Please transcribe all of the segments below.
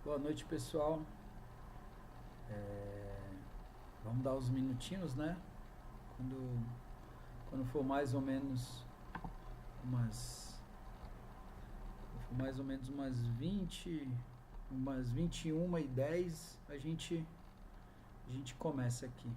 Boa noite, pessoal. Vamos dar uns minutinhos, né? Quando for mais ou menos umas umas 21h10, a gente começa aqui.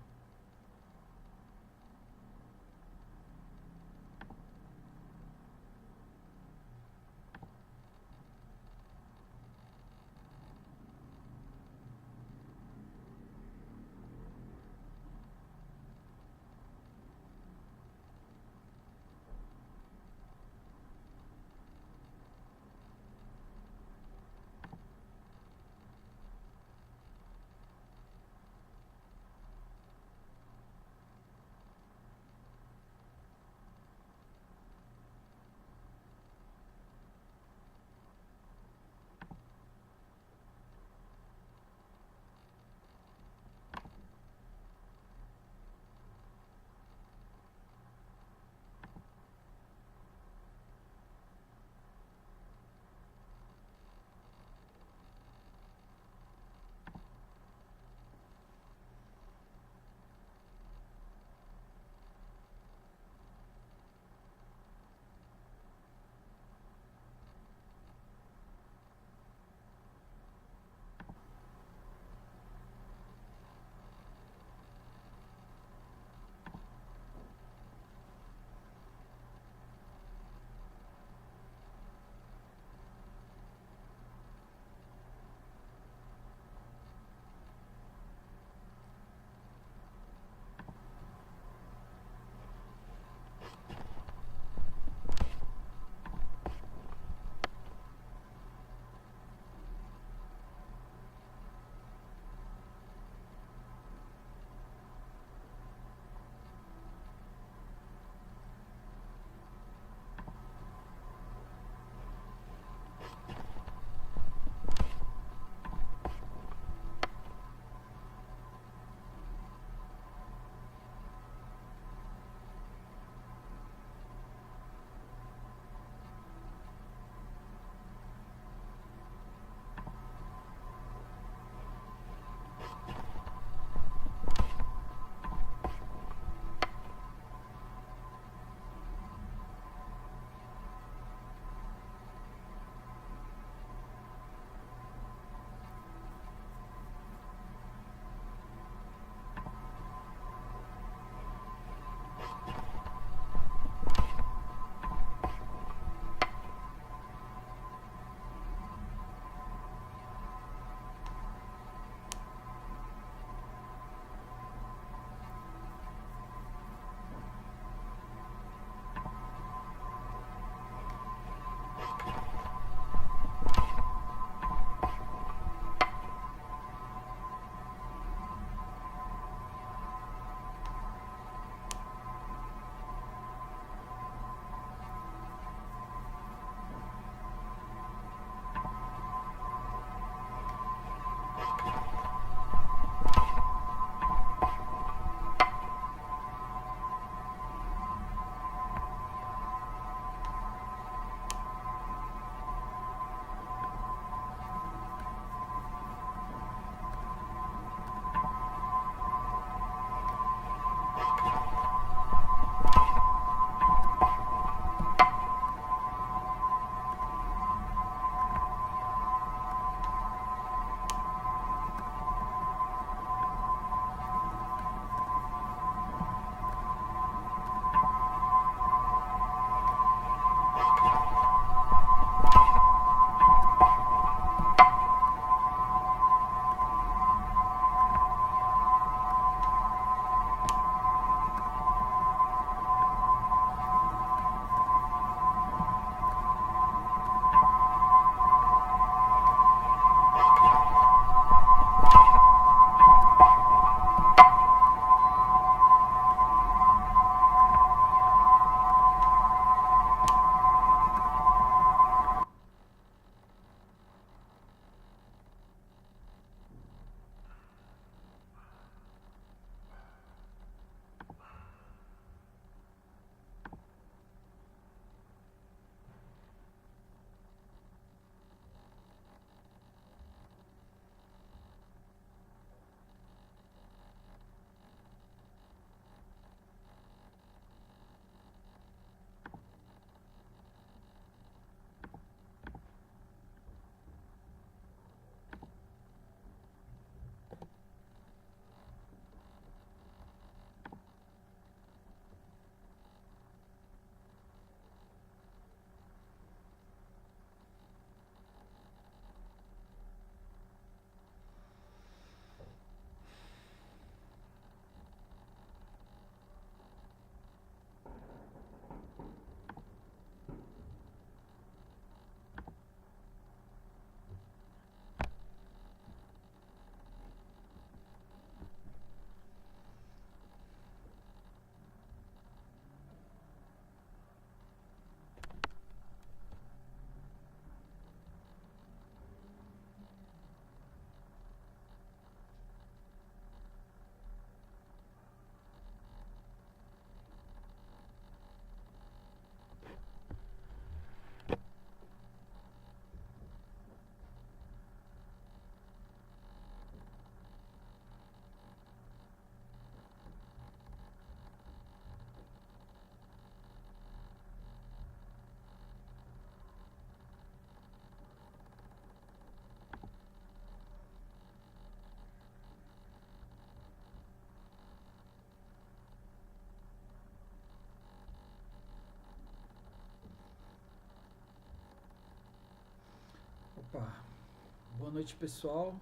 Boa noite, pessoal.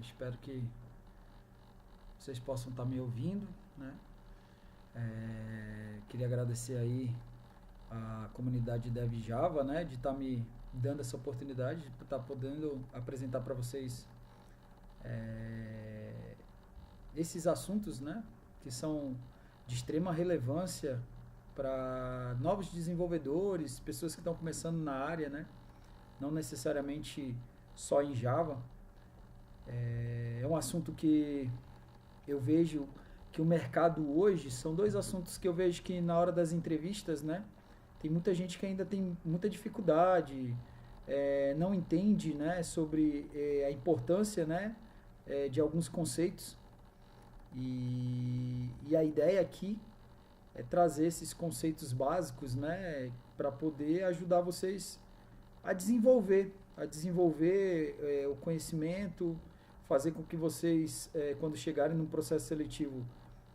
Espero que vocês possam estar me ouvindo, né? Queria agradecer aí a comunidade Dev Java, né, de estar me dando essa oportunidade de estar podendo apresentar para vocês esses assuntos, né, que são de extrema relevância para novos desenvolvedores, pessoas que estão começando na área, né, não necessariamente só em Java. É um assunto que eu vejo que o mercado hoje, são dois assuntos que eu vejo que na hora das entrevistas, né, tem muita gente que ainda tem muita dificuldade, não entende, né, sobre a importância, né, de alguns conceitos. E a ideia aqui é trazer esses conceitos básicos, né, para poder ajudar vocês a desenvolver o conhecimento, fazer com que vocês, quando chegarem num processo seletivo,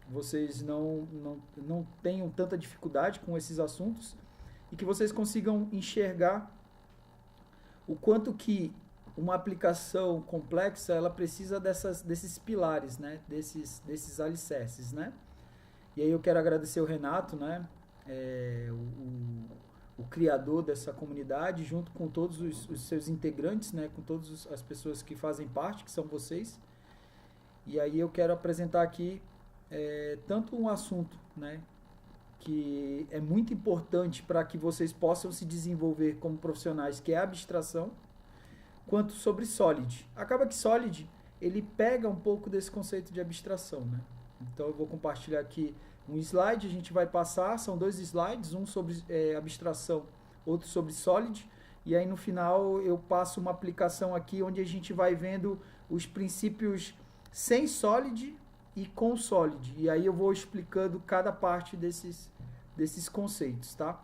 vocês não tenham tanta dificuldade com esses assuntos e que vocês consigam enxergar o quanto que uma aplicação complexa ela precisa desses pilares, né? desses alicerces, né? E aí eu quero agradecer o Renato, né? O criador dessa comunidade, junto com todos os seus integrantes, né? Com todas as pessoas que fazem parte, que são vocês. E aí eu quero apresentar aqui tanto um assunto, né, que é muito importante para que vocês possam se desenvolver como profissionais, que é a abstração, quanto sobre Solid. Acaba que Solid, ele pega um pouco desse conceito de abstração, né? Então eu vou compartilhar aqui um slide, a gente vai passar, são 2 slides, um sobre abstração, outro sobre Solid, e aí no final eu passo uma aplicação aqui onde a gente vai vendo os princípios sem Solid e com Solid. E aí eu vou explicando cada parte desses conceitos, tá?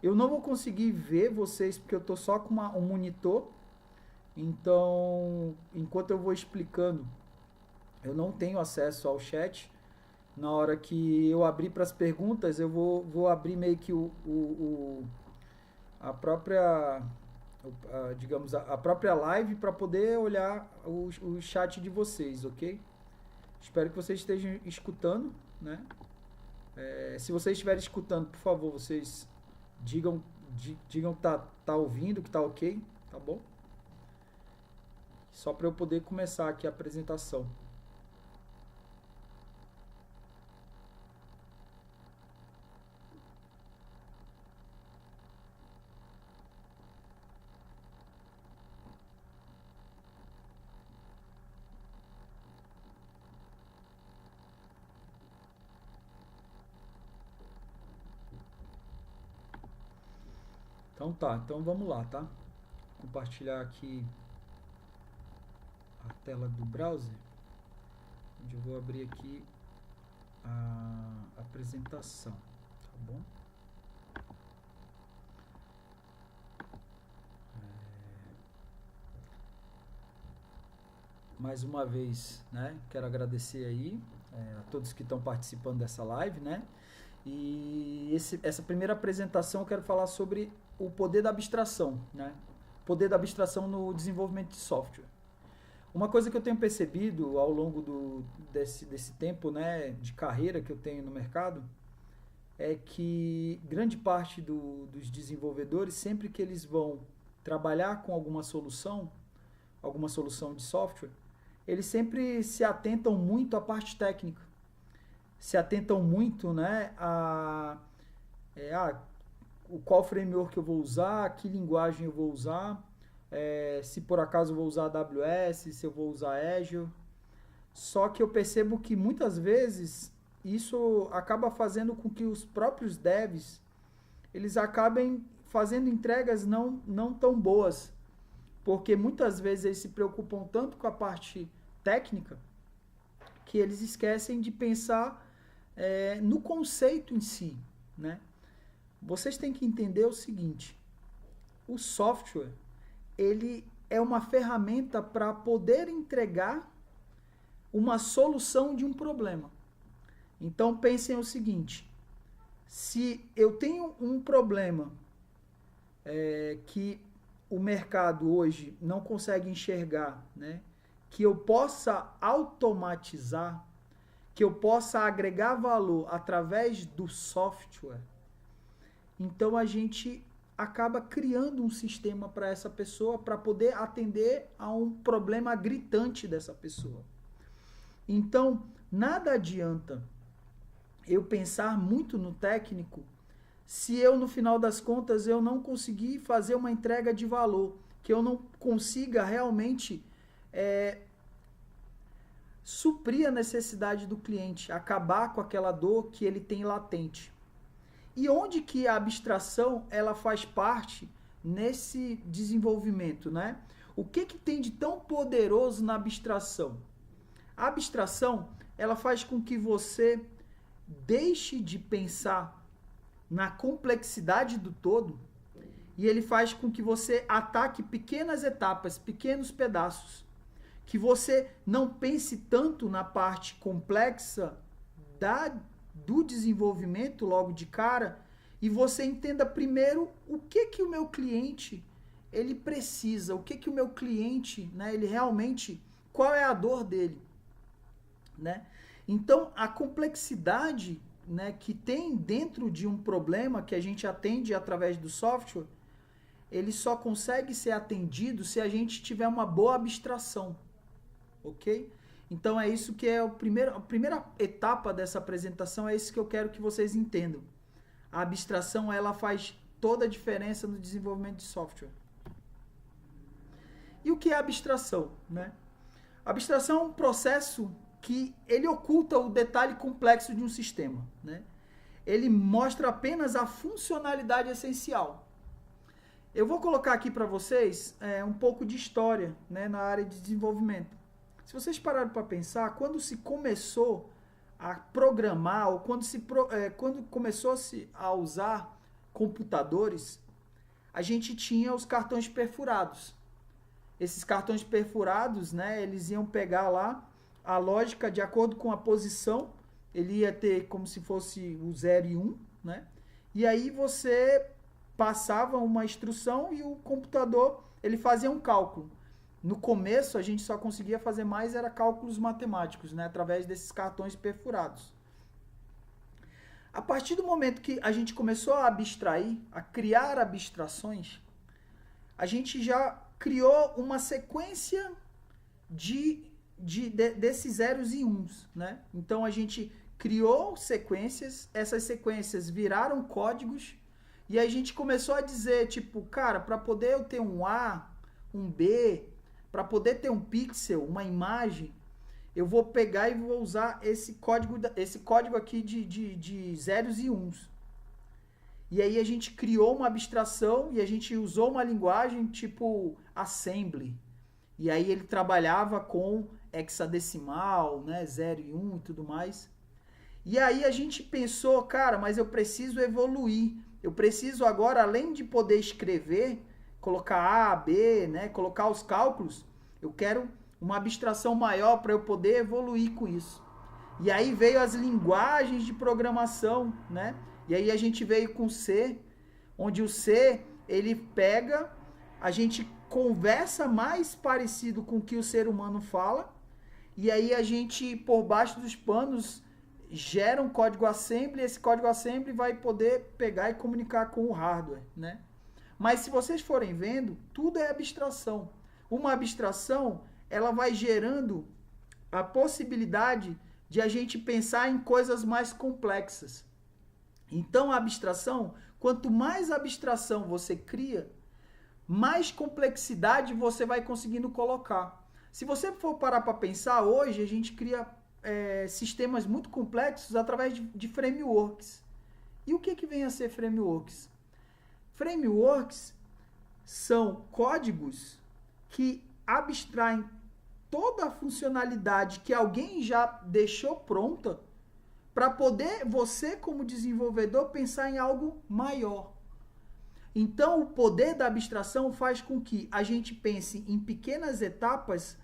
Eu não vou conseguir ver vocês porque eu estou só com um monitor. Então, enquanto eu vou explicando, eu não tenho acesso ao chat. Na hora que eu abrir para as perguntas, eu vou abrir meio que a própria, digamos, a própria live para poder olhar o chat de vocês, ok? Espero que vocês estejam escutando, né? Se vocês estiverem escutando, por favor, vocês digam que tá ouvindo, que tá ok, tá bom? Só para eu poder começar aqui a apresentação. Então tá, então vamos lá, tá? Compartilhar aqui a tela do browser, onde eu vou abrir aqui a apresentação, tá bom? Mais uma vez, né? Quero agradecer aí a todos que estão participando dessa live, né? E essa primeira apresentação eu quero falar sobre o poder da abstração, né? Poder da abstração no desenvolvimento de software. Uma coisa que eu tenho percebido ao longo desse tempo, né, de carreira que eu tenho no mercado, é que grande parte dos desenvolvedores, sempre que eles vão trabalhar com alguma solução de software, eles sempre se atentam muito à parte técnica. Se atentam muito, né, qual framework eu vou usar, que linguagem eu vou usar, se por acaso eu vou usar AWS, se eu vou usar Azure. Só que eu percebo que muitas vezes isso acaba fazendo com que os próprios devs eles acabem fazendo entregas não tão boas, porque muitas vezes eles se preocupam tanto com a parte técnica que eles esquecem de pensar no conceito em si, né? Vocês têm que entender o seguinte: o software ele é uma ferramenta para poder entregar uma solução de um problema. Então pensem o seguinte: se eu tenho um problema que o mercado hoje não consegue enxergar, né, que eu possa automatizar, que eu possa agregar valor através do software, então a gente acaba criando um sistema para essa pessoa para poder atender a um problema gritante dessa pessoa. Então, nada adianta eu pensar muito no técnico se eu, no final das contas, eu não conseguir fazer uma entrega de valor, que eu não consiga realmente suprir a necessidade do cliente, acabar com aquela dor que ele tem latente. E onde que a abstração ela faz parte nesse desenvolvimento, né? O que tem de tão poderoso na abstração? A abstração, ela faz com que você deixe de pensar na complexidade do todo e ele faz com que você ataque pequenas etapas, pequenos pedaços. Que você não pense tanto na parte complexa do desenvolvimento logo de cara e você entenda primeiro o que o meu cliente ele precisa, o que o meu cliente, né, ele realmente, qual é a dor dele, né? Então, a complexidade, né, que tem dentro de um problema que a gente atende através do software, ele só consegue ser atendido se a gente tiver uma boa abstração, ok? Então, é isso que é a primeira etapa dessa apresentação, é isso que eu quero que vocês entendam. A abstração, ela faz toda a diferença no desenvolvimento de software. E o que é abstração, né? Abstração é um processo que ele oculta o detalhe complexo de um sistema, né? Ele mostra apenas a funcionalidade essencial. Eu vou colocar aqui para vocês um pouco de história, né, na área de desenvolvimento. Se vocês pararem para pensar, quando se começou a programar, ou quando começou-se a usar computadores, a gente tinha os cartões perfurados. Esses cartões perfurados, né, eles iam pegar lá a lógica de acordo com a posição, ele ia ter como se fosse o 0 e 1, né? E aí você passava uma instrução e o computador, ele fazia um cálculo. No começo, a gente só conseguia fazer mais era cálculos matemáticos, né, através desses cartões perfurados. A partir do momento que a gente começou a abstrair, a criar abstrações, a gente já criou uma sequência desses zeros e uns, né? Então a gente criou sequências, essas sequências viraram códigos e a gente começou a dizer, tipo, cara, para poder eu ter um A, um B, para poder ter um pixel, uma imagem, eu vou pegar e vou usar esse código aqui de zeros e uns. E aí a gente criou uma abstração e a gente usou uma linguagem tipo assembly. E aí ele trabalhava com hexadecimal, né, 0 e 1 e tudo mais. E aí a gente pensou, cara, mas eu preciso evoluir. Eu preciso agora, além de poder escrever, colocar A, B, né, colocar os cálculos, eu quero uma abstração maior para eu poder evoluir com isso. E aí veio as linguagens de programação, né? E aí a gente veio com C, onde o C, ele pega, a gente conversa mais parecido com o que o ser humano fala, e aí a gente, por baixo dos panos, gera um código assembly, e esse código assembly vai poder pegar e comunicar com o hardware, né? Mas se vocês forem vendo, tudo é abstração. Uma abstração, ela vai gerando a possibilidade de a gente pensar em coisas mais complexas. Então, a abstração, quanto mais abstração você cria, mais complexidade você vai conseguindo colocar. Se você for parar para pensar, hoje a gente cria sistemas muito complexos através de frameworks. E o que vem a ser frameworks? Frameworks são códigos que abstraem toda a funcionalidade que alguém já deixou pronta para poder você, como desenvolvedor, pensar em algo maior. Então, o poder da abstração faz com que a gente pense em pequenas etapas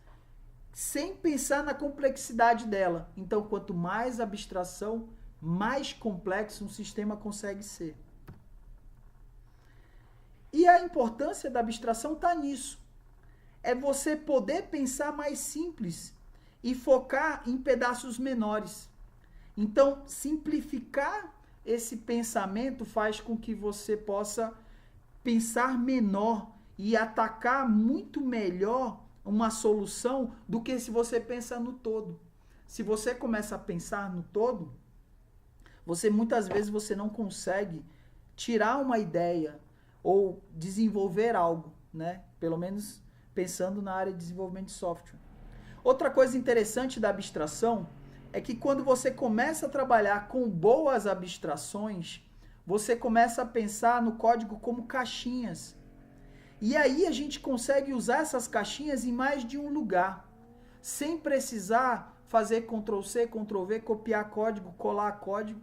sem pensar na complexidade dela. Então, quanto mais abstração, mais complexo um sistema consegue ser. E a importância da abstração está nisso. É você poder pensar mais simples e focar em pedaços menores. Então, simplificar esse pensamento faz com que você possa pensar menor e atacar muito melhor uma solução do que se você pensa no todo. Se você começa a pensar no todo, muitas vezes você não consegue tirar uma ideia ou desenvolver algo, né? Pelo menos pensando na área de desenvolvimento de software. Outra coisa interessante da abstração é que quando você começa a trabalhar com boas abstrações, você começa a pensar no código como caixinhas. E aí a gente consegue usar essas caixinhas em mais de um lugar, sem precisar fazer Ctrl+C, Ctrl+V, copiar código, colar código.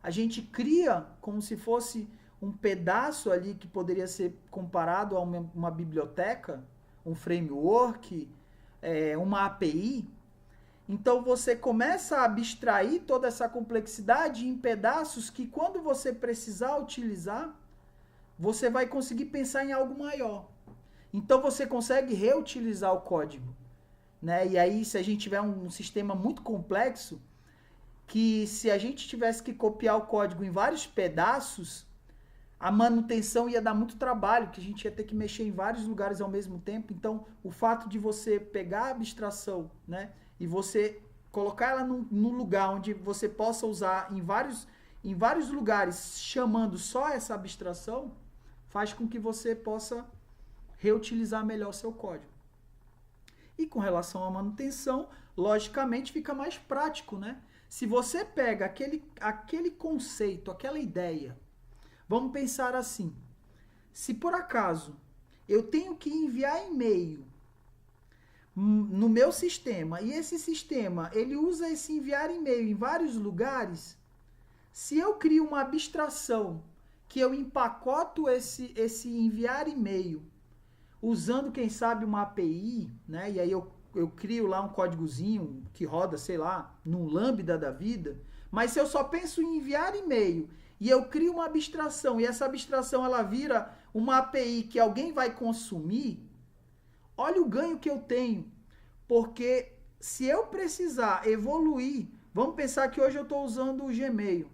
A gente cria como se fosse um pedaço ali que poderia ser comparado a uma biblioteca, um framework, uma API. Então você começa a abstrair toda essa complexidade em pedaços que quando você precisar utilizar, você vai conseguir pensar em algo maior. Então você consegue reutilizar o código, né? E aí se a gente tiver um sistema muito complexo, que se a gente tivesse que copiar o código em vários pedaços, a manutenção ia dar muito trabalho, que a gente ia ter que mexer em vários lugares ao mesmo tempo. Então, o fato de você pegar a abstração, né, e você colocar ela num lugar onde você possa usar em vários lugares, chamando só essa abstração, faz com que você possa reutilizar melhor seu código. E com relação à manutenção, logicamente fica mais prático, né? Se você pega aquele conceito, aquela ideia, vamos pensar assim, se por acaso eu tenho que enviar e-mail no meu sistema, e esse sistema ele usa esse enviar e-mail em vários lugares, se eu crio uma abstração que eu empacoto esse enviar e-mail usando, quem sabe, uma API, né? E aí eu crio lá um códigozinho que roda, sei lá, num Lambda da vida, mas se eu só penso em enviar e-mail e eu crio uma abstração e essa abstração ela vira uma API que alguém vai consumir, olha o ganho que eu tenho, porque se eu precisar evoluir, vamos pensar que hoje eu estou usando o Gmail,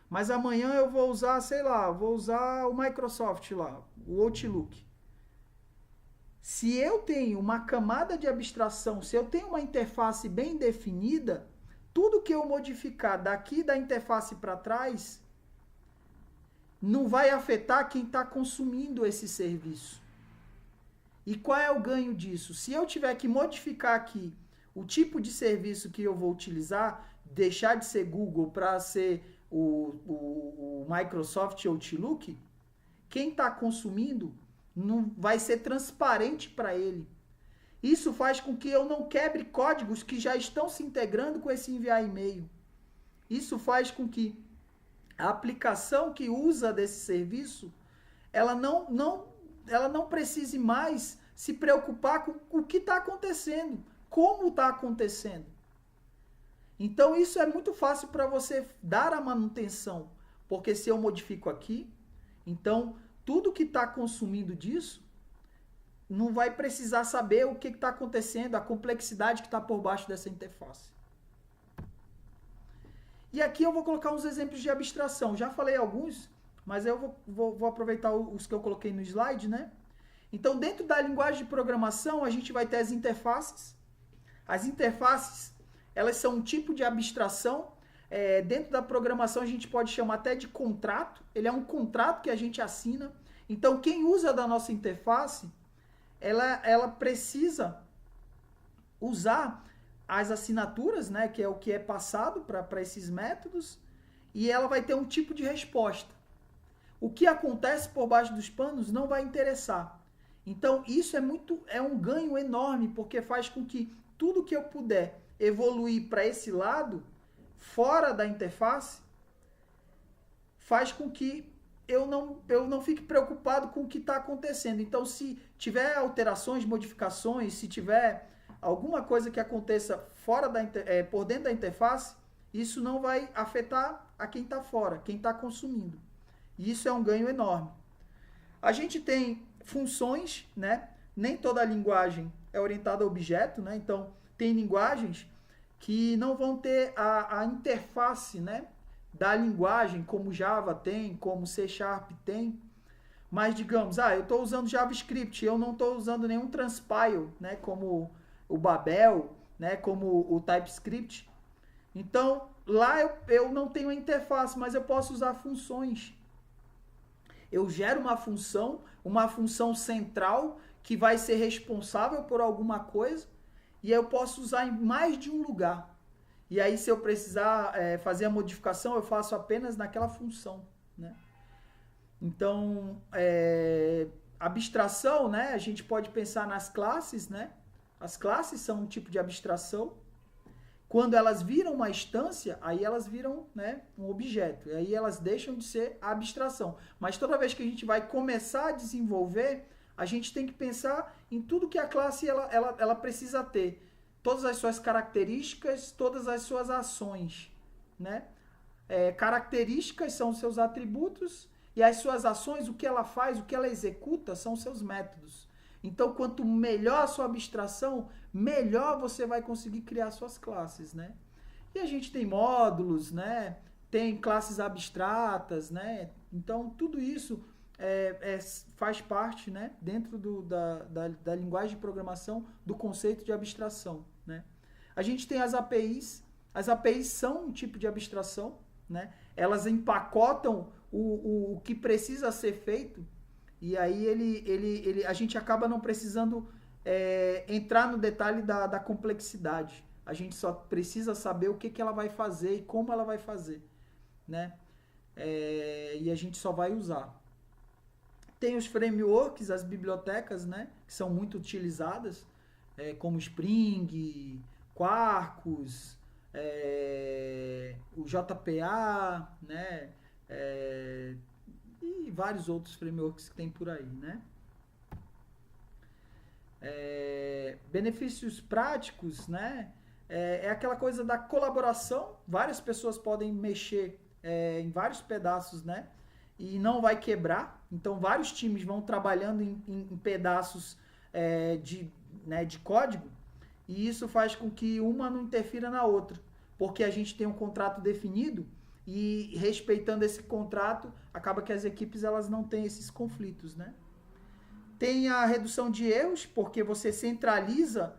mas amanhã eu vou usar, sei lá, vou usar o Microsoft lá, o Outlook. Se eu tenho uma camada de abstração, se eu tenho uma interface bem definida, tudo que eu modificar daqui da interface para trás não vai afetar quem está consumindo esse serviço. E qual é o ganho disso? Se eu tiver que modificar aqui o tipo de serviço que eu vou utilizar, deixar de ser Google para ser o Microsoft Outlook, quem está consumindo não vai ser transparente para ele. Isso faz com que eu não quebre códigos que já estão se integrando com esse enviar e-mail. Isso faz com que a aplicação que usa desse serviço, ela não precise mais se preocupar com o que está acontecendo, como está acontecendo. Então isso é muito fácil para você dar a manutenção, porque se eu modifico aqui, então tudo que está consumindo disso não vai precisar saber o que está acontecendo, a complexidade que está por baixo dessa interface. E aqui eu vou colocar uns exemplos de abstração. Já falei alguns, mas eu vou aproveitar os que eu coloquei no slide, né? Então, dentro da linguagem de programação, a gente vai ter as interfaces. As interfaces, elas são um tipo de abstração. Dentro da programação, a gente pode chamar até de contrato. Ele é um contrato que a gente assina. Então, quem usa da nossa interface, ela precisa usar as assinaturas, né, que é o que é passado para esses métodos, e ela vai ter um tipo de resposta. O que acontece por baixo dos panos não vai interessar. Então, isso é um ganho enorme, porque faz com que tudo que eu puder evoluir para esse lado, fora da interface, faz com que eu não fique preocupado com o que está acontecendo. Então, se tiver alterações, modificações, se tiver alguma coisa que aconteça por dentro da interface, isso não vai afetar a quem está fora, quem está consumindo. E isso é um ganho enorme. A gente tem funções, né? Nem toda linguagem é orientada a objeto, né? Então, tem linguagens que não vão ter a interface, né? Da linguagem, como Java tem, como C# tem. Mas, digamos, eu estou usando JavaScript, eu não estou usando nenhum transpile, né? Como o Babel, né? Como o TypeScript. Então, lá eu não tenho a interface, mas eu posso usar funções. Eu gero uma função central que vai ser responsável por alguma coisa e eu posso usar em mais de um lugar. E aí, se eu precisar fazer a modificação, eu faço apenas naquela função, né? Então, abstração, né? A gente pode pensar nas classes, né? As classes são um tipo de abstração. Quando elas viram uma instância, aí elas viram, né, um objeto. E aí elas deixam de ser a abstração. Mas toda vez que a gente vai começar a desenvolver, a gente tem que pensar em tudo que a classe ela precisa ter. Todas as suas características, todas as suas ações, né? Características são os seus atributos e as suas ações, o que ela faz, o que ela executa, são os seus métodos. Então, quanto melhor a sua abstração, melhor você vai conseguir criar suas classes, né? E a gente tem módulos, né? Tem classes abstratas, né? Então, tudo isso faz parte, né? Dentro da linguagem de programação do conceito de abstração, né? A gente tem as APIs. As APIs são um tipo de abstração, né? Elas empacotam o que precisa ser feito e aí a gente acaba não precisando entrar no detalhe da complexidade. A gente só precisa saber o que ela vai fazer e como ela vai fazer, né? E a gente só vai usar. Tem os frameworks, as bibliotecas, né? Que são muito utilizadas, como Spring, Quarkus, o JPA, né? E vários outros frameworks que tem por aí, né? Benefícios práticos, né? É aquela coisa da colaboração. Várias pessoas podem mexer em vários pedaços, né? E não vai quebrar. Então, vários times vão trabalhando em pedaços de código. E isso faz com que uma não interfira na outra. Porque a gente tem um contrato definido e respeitando esse contrato, acaba que as equipes elas não têm esses conflitos, né? Tem a redução de erros, porque você centraliza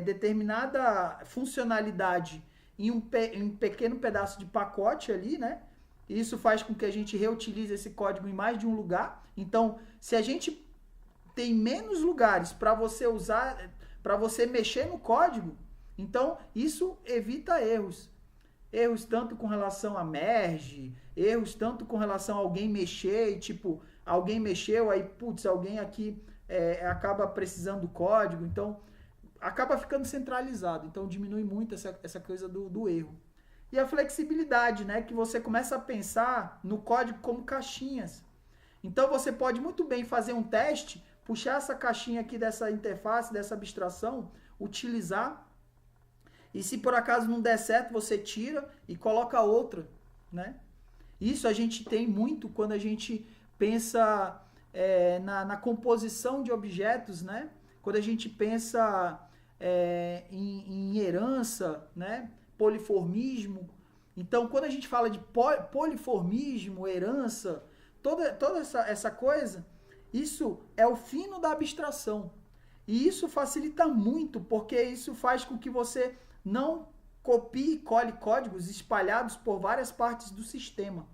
determinada funcionalidade em um pequeno pedaço de pacote ali, né? Isso faz com que a gente reutilize esse código em mais de um lugar. Então, se a gente tem menos lugares para você usar, para você mexer no código, então isso evita erros. Erros tanto com relação a merge, erros tanto com relação a alguém mexer e tipo, alguém mexeu, aí putz, alguém aqui acaba precisando do código, então acaba ficando centralizado, então diminui muito essa coisa do erro. E a flexibilidade, né, que você começa a pensar no código como caixinhas. Então você pode muito bem fazer um teste, puxar essa caixinha aqui dessa interface, dessa abstração, utilizar. E se por acaso não der certo, você tira e coloca outra, né? Isso a gente tem muito quando a gente pensa na composição de objetos, né? Quando a gente pensa em herança, né? Poliformismo. Então, quando a gente fala de poliformismo, herança, toda essa coisa, isso é o fino da abstração. E isso facilita muito, porque isso faz com que você não copie e cole códigos espalhados por várias partes do sistema.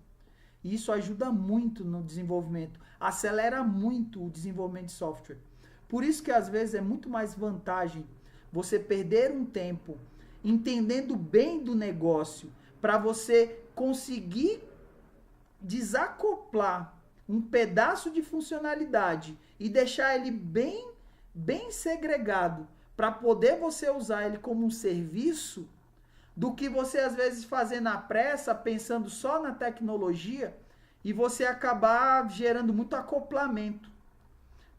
E isso ajuda muito no desenvolvimento, acelera muito o desenvolvimento de software. Por isso que às vezes é muito mais vantagem você perder um tempo entendendo bem do negócio para você conseguir desacoplar um pedaço de funcionalidade e deixar ele bem segregado para poder você usar ele como um serviço, do que você às vezes fazer na pressa, pensando só na tecnologia e você acabar gerando muito acoplamento.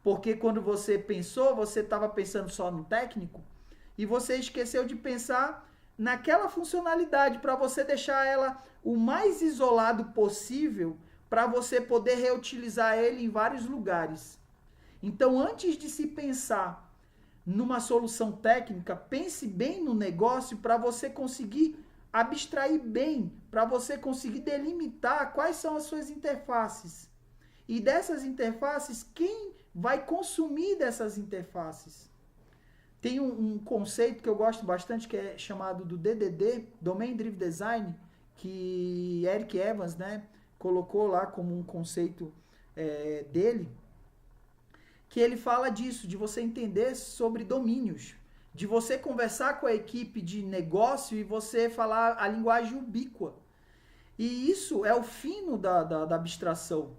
Porque quando você pensou, você estava pensando só no técnico e você esqueceu de pensar naquela funcionalidade para você deixar ela o mais isolado possível para você poder reutilizar ele em vários lugares. Então, antes de se pensar numa solução técnica, pense bem no negócio para você conseguir abstrair bem, para você conseguir delimitar quais são as suas interfaces. E dessas interfaces, quem vai consumir dessas interfaces? Tem um conceito que eu gosto bastante, que é chamado do DDD, Domain Driven Design, que Eric Evans, né, colocou lá como um conceito dele, que ele fala disso, de você entender sobre domínios, de você conversar com a equipe de negócio e você falar a linguagem ubíqua. E isso é o fino da abstração,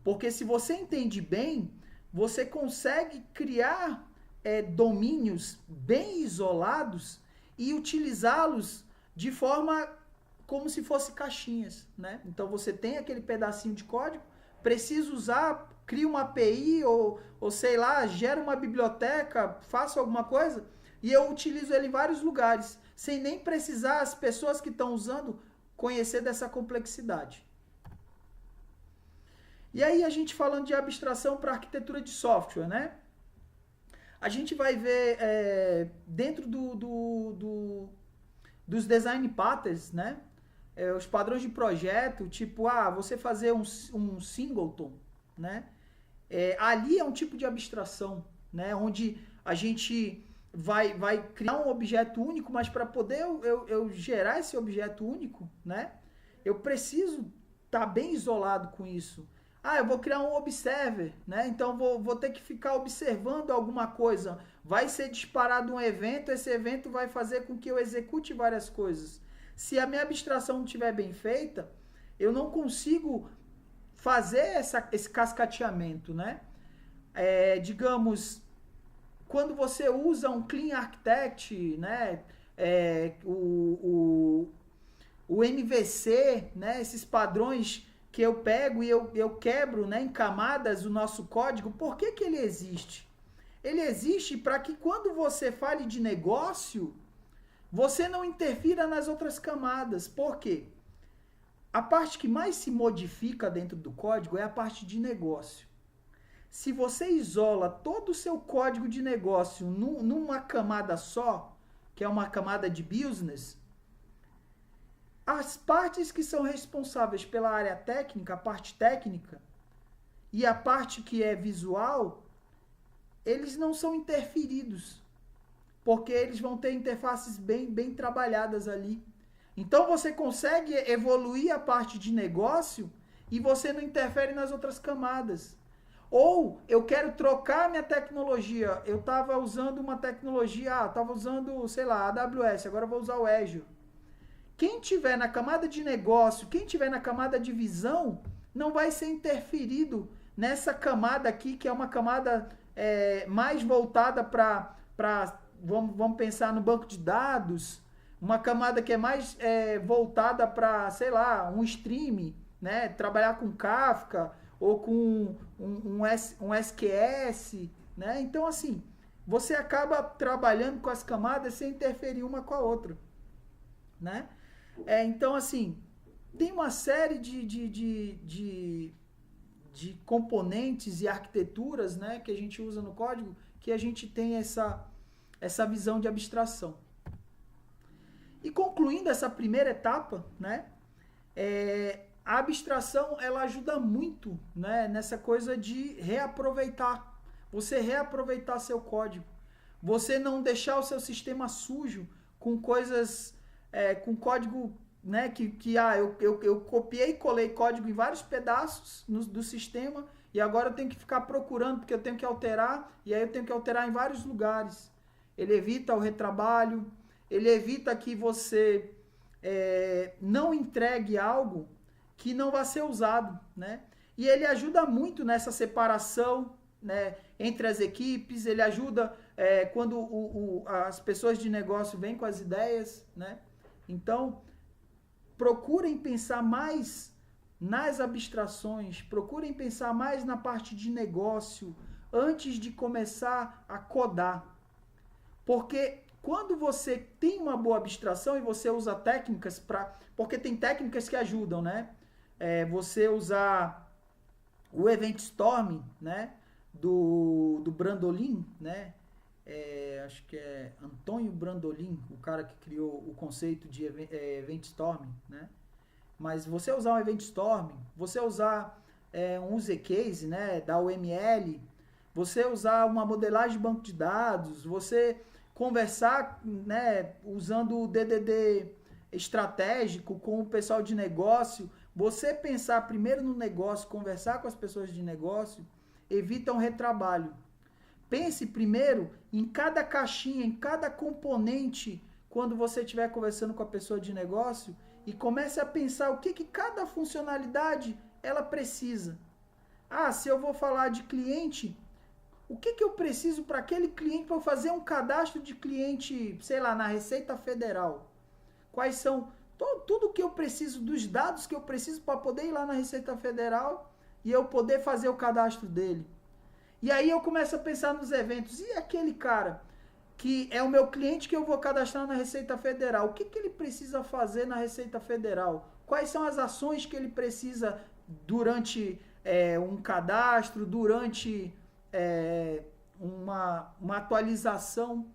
porque se você entende bem, você consegue criar domínios bem isolados e utilizá-los de forma como se fosse caixinhas, né? Então você tem aquele pedacinho de código, precisa usar, cria uma API ou sei lá, gera uma biblioteca, faça alguma coisa e eu utilizo ele em vários lugares, sem nem precisar as pessoas que estão usando conhecer dessa complexidade. E aí a gente falando de abstração para arquitetura de software, né? A gente vai ver dentro dos design patterns, né? Os padrões de projeto, tipo, você fazer um singleton, né? Ali é um tipo de abstração, né? Onde a gente vai criar um objeto único, mas para poder eu gerar esse objeto único, né? Eu preciso estar bem isolado com isso. Eu vou criar um observer, né? Então vou ter que ficar observando alguma coisa. Vai ser disparado um evento, esse evento vai fazer com que eu execute várias coisas. Se a minha abstração não estiver bem feita, eu não consigo fazer esse cascateamento, né? Digamos, quando você usa um Clean Architect, né? O MVC, né? Esses padrões que eu pego e eu quebro, né, em camadas o nosso código, por que ele existe? Ele existe para que quando você fale de negócio, você não interfira nas outras camadas. Por quê? A parte que mais se modifica dentro do código é a parte de negócio. Se você isola todo o seu código de negócio numa camada só, que é uma camada de business, as partes que são responsáveis pela área técnica, a parte técnica, e a parte que é visual, eles não são interferidos, porque eles vão ter interfaces bem trabalhadas ali. Então você consegue evoluir a parte de negócio e você não interfere nas outras camadas. Ou eu quero trocar minha tecnologia, eu estava usando uma tecnologia, estava usando, sei lá, AWS, agora eu vou usar o Azure. Quem tiver na camada de negócio, quem tiver na camada de visão, não vai ser interferido nessa camada aqui, que é uma camada mais voltada para, vamos pensar no banco de dados, uma camada que é mais voltada para, sei lá, um stream, né? Trabalhar com Kafka ou com um SQS, né? Então, assim, você acaba trabalhando com as camadas sem interferir uma com a outra, né? Então, assim, tem uma série de componentes e arquiteturas, né, que a gente usa no código, que a gente tem essa visão de abstração. E concluindo essa primeira etapa, né, a abstração ela ajuda muito, né, nessa coisa de reaproveitar. Você reaproveitar seu código. Você não deixar o seu sistema sujo com coisas... com código, né, eu copiei e colei código em vários pedaços do sistema e agora eu tenho que ficar procurando porque eu tenho que alterar e aí eu tenho que alterar em vários lugares. Ele evita o retrabalho, ele evita que você não entregue algo que não vai ser usado, né? E ele ajuda muito nessa separação, né, entre as equipes, ele ajuda quando as pessoas de negócio vêm com as ideias, né? Então, procurem pensar mais nas abstrações, procurem pensar mais na parte de negócio antes de começar a codar. Porque quando você tem uma boa abstração e você usa técnicas porque tem técnicas que ajudam, né? você usar o Event Storm, né, do Brandolin, né, acho que é Antônio Brandolin, o cara que criou o conceito de Event Storm, né, mas você usar um Event Storm, você usar um use case, né, da UML, você usar uma modelagem de banco de dados, você conversar, né, usando o DDD estratégico com o pessoal de negócio, você pensar primeiro no negócio, conversar com as pessoas de negócio, evita um retrabalho. Pense primeiro em cada caixinha, em cada componente, quando você estiver conversando com a pessoa de negócio, e comece a pensar o que cada funcionalidade ela precisa. Ah, se eu vou falar de cliente, o que eu preciso para aquele cliente, para eu fazer um cadastro de cliente, sei lá, na Receita Federal? Quais são tudo que eu preciso, dos dados que eu preciso para poder ir lá na Receita Federal e eu poder fazer o cadastro dele? E aí eu começo a pensar nos eventos. E aquele cara que é o meu cliente que eu vou cadastrar na Receita Federal, o que ele precisa fazer na Receita Federal? Quais são as ações que ele precisa durante um cadastro, durante uma atualização?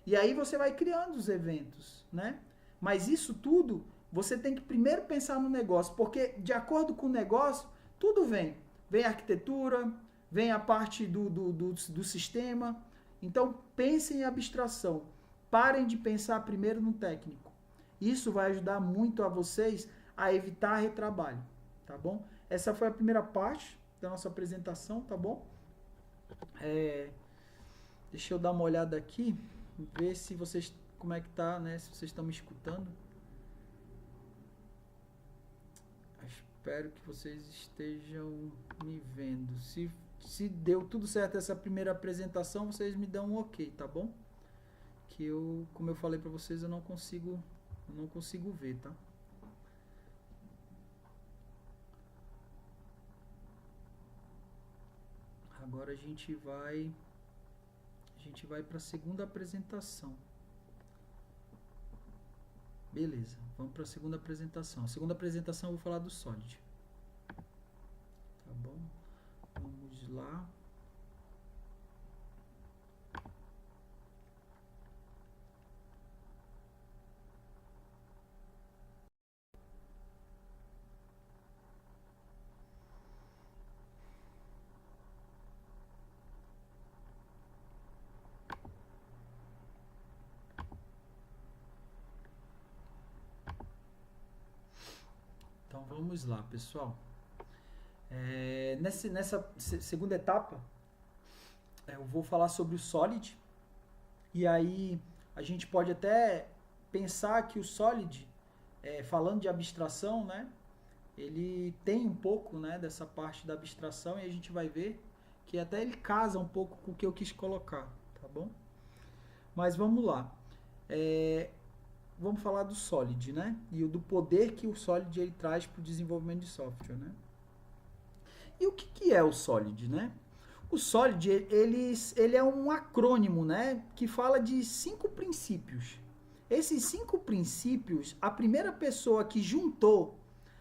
E aí você vai criando os eventos, né? Mas isso tudo, você tem que primeiro pensar no negócio, porque de acordo com o negócio, tudo vem. Vem a arquitetura, vem a parte do sistema. Então, pensem em abstração. Parem de pensar primeiro no técnico. Isso vai ajudar muito a vocês a evitar retrabalho, tá bom? Essa foi a primeira parte da nossa apresentação, tá bom? Deixa eu dar uma olhada aqui, ver se vocês, como é que tá, né? Se vocês estão me escutando. Espero que vocês estejam me vendo. Se deu tudo certo essa primeira apresentação, vocês me dão um ok, tá bom? Que eu, como eu falei pra vocês, eu não consigo ver, tá? Agora a gente vai para a segunda apresentação. Beleza, vamos para a segunda apresentação. A segunda apresentação eu vou falar do Solid. Tá bom? Vamos lá. Então vamos lá, pessoal. Nessa segunda etapa, eu vou falar sobre o Solid. E aí a gente pode até pensar que o Solid, falando de abstração, né, ele tem um pouco, né, dessa parte da abstração, e a gente vai ver que até ele casa um pouco com o que eu quis colocar, tá bom? Mas vamos lá. Vamos falar do Solid, né? E do poder que o Solid ele traz para o desenvolvimento de software, né? E o que é o Solid, né? O Solid, ele é um acrônimo, né? Que fala de 5 princípios. Esses 5 princípios, a primeira pessoa que juntou,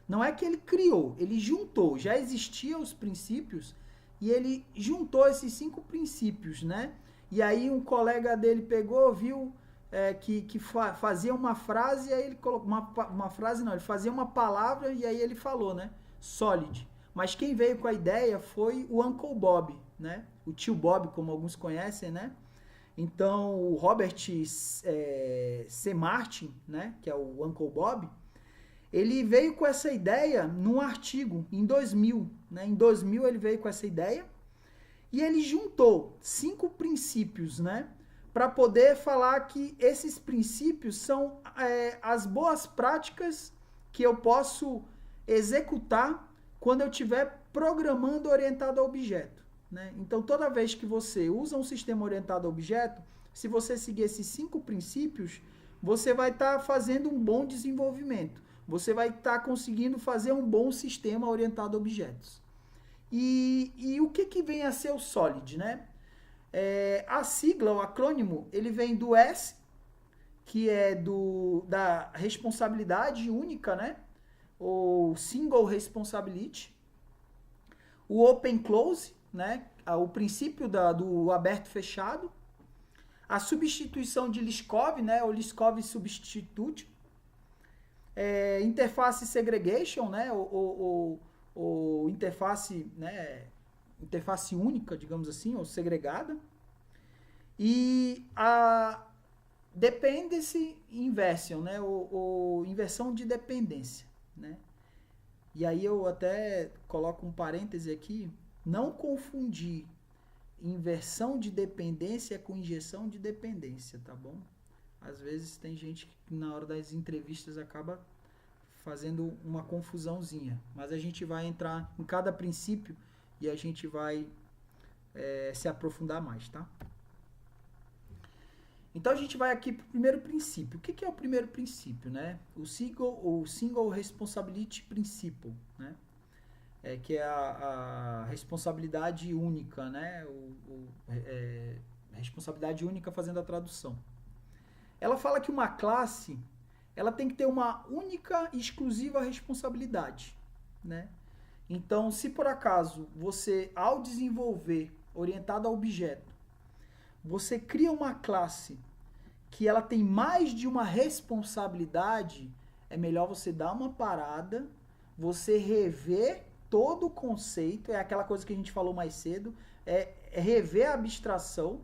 não é que ele criou, ele juntou, já existiam os princípios, e ele juntou esses 5 princípios, né? E aí um colega dele pegou, viu que fazia uma frase, e aí ele colocou, uma frase não, ele fazia uma palavra, e aí ele falou, né? Solid. Mas quem veio com a ideia foi o Uncle Bob, né? O tio Bob, como alguns conhecem, né? Então, o Robert C. Martin, né? Que é o Uncle Bob, ele veio com essa ideia num artigo em 2000, né? Em 2000 ele veio com essa ideia e ele juntou 5 princípios, né? Para poder falar que esses princípios são as boas práticas que eu posso executar quando eu estiver programando orientado a objeto, né? Então, toda vez que você usa um sistema orientado a objeto, se você seguir esses 5 princípios, você vai estar fazendo um bom desenvolvimento. Você vai estar conseguindo fazer um bom sistema orientado a objetos. E o que vem a ser o Solid, né? A sigla, o acrônimo, ele vem do S, que é da responsabilidade única, né? ou single responsibility, o open close, né, o princípio do aberto fechado, a substituição de Liskov, né, o Liskov substitute, interface segregation, né, ou interface, né, interface única, digamos assim, ou segregada, e a dependency inversion, né, ou inversão de dependência, né. E aí eu até coloco um parêntese aqui, não confundir inversão de dependência com injeção de dependência, tá bom? Às vezes tem gente que na hora das entrevistas acaba fazendo uma confusãozinha, mas a gente vai entrar em cada princípio e a gente vai se aprofundar mais, tá? Então a gente vai aqui para o primeiro princípio. O que é o primeiro princípio, né? O Single Responsibility Principle, né? Que é a responsabilidade única, né? Responsabilidade única fazendo a tradução. Ela fala que uma classe ela tem que ter uma única e exclusiva responsabilidade, né? Então, se por acaso você, ao desenvolver orientado a objeto, você cria uma classe que ela tem mais de uma responsabilidade, é melhor você dar uma parada, você rever todo o conceito, é aquela coisa que a gente falou mais cedo, é rever a abstração,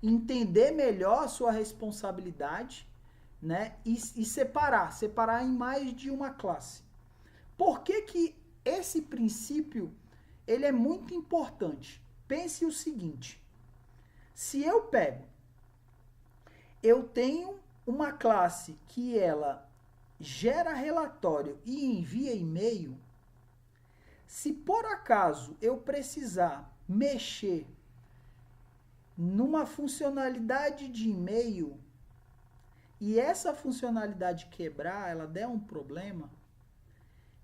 entender melhor a sua responsabilidade, né? E separar em mais de uma classe. Por que esse princípio ele é muito importante? Pense o seguinte, se eu tenho uma classe que ela gera relatório e envia e-mail, se por acaso eu precisar mexer numa funcionalidade de e-mail e essa funcionalidade quebrar, ela der um problema,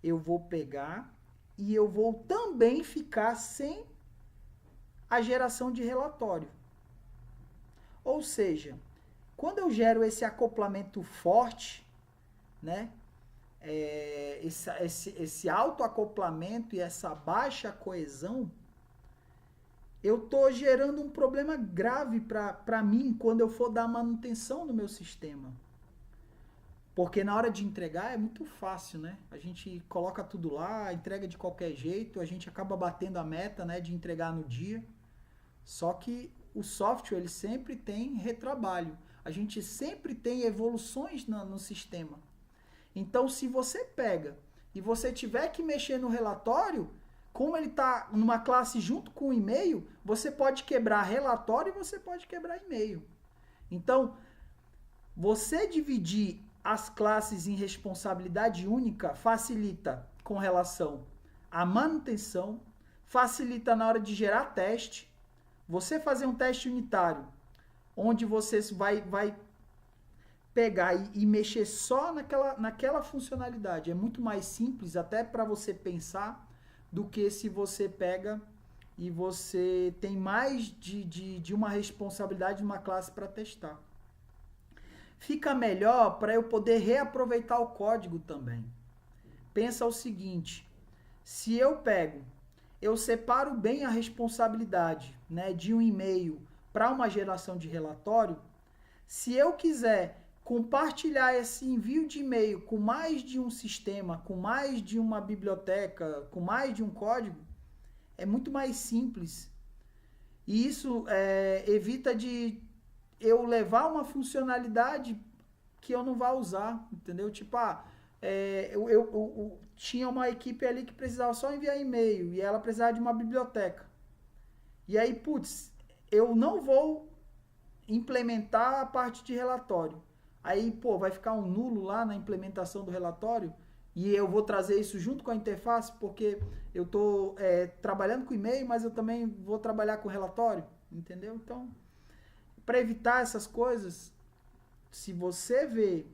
eu vou pegar e eu vou também ficar sem a geração de relatório. Ou seja, quando eu gero esse acoplamento forte, né, esse autoacoplamento e essa baixa coesão, eu estou gerando um problema grave para mim quando eu for dar manutenção no meu sistema. Porque na hora de entregar é muito fácil, né? A gente coloca tudo lá, entrega de qualquer jeito, a gente acaba batendo a meta, né, de entregar no dia. Só que o software ele sempre tem retrabalho. A gente sempre tem evoluções no sistema. Então, se você pega e você tiver que mexer no relatório, como ele está numa classe junto com o e-mail, você pode quebrar relatório e você pode quebrar e-mail. Então, você dividir as classes em responsabilidade única facilita com relação à manutenção, facilita na hora de gerar teste. Você fazer um teste unitário, onde você vai pegar e mexer só naquela funcionalidade. É muito mais simples até para você pensar do que se você pega e você tem mais de uma responsabilidade de uma classe para testar. Fica melhor para eu poder reaproveitar o código também. Pensa o seguinte, se eu separo bem a responsabilidade, né, de um e-mail para uma geração de relatório, se eu quiser compartilhar esse envio de e-mail com mais de um sistema, com mais de uma biblioteca, com mais de um código, é muito mais simples. E isso evita de eu levar uma funcionalidade que eu não vá usar, entendeu? Tipo, eu tinha uma equipe ali que precisava só enviar e-mail e ela precisava de uma biblioteca. E aí, putz, eu não vou implementar a parte de relatório. Aí, vai ficar um nulo lá na implementação do relatório e eu vou trazer isso junto com a interface porque eu estou trabalhando com e-mail, mas eu também vou trabalhar com relatório, entendeu? Então, para evitar essas coisas, se você vê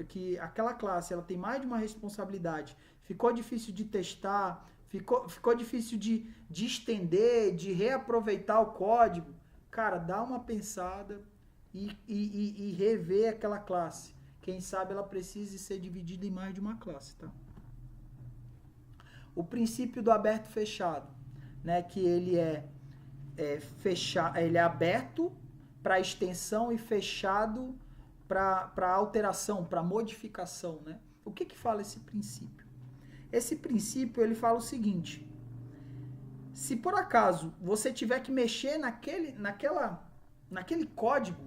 que aquela classe ela tem mais de uma responsabilidade, ficou difícil de testar, ficou difícil de estender, de reaproveitar o código, cara, dá uma pensada e rever aquela classe. Quem sabe ela precise ser dividida em mais de uma classe, tá? o princípio do aberto-fechado, né? Que ele ele é aberto para extensão e fechado para alteração, para modificação, né? O que fala esse princípio? Esse princípio, ele fala o seguinte: se por acaso você tiver que mexer naquele código,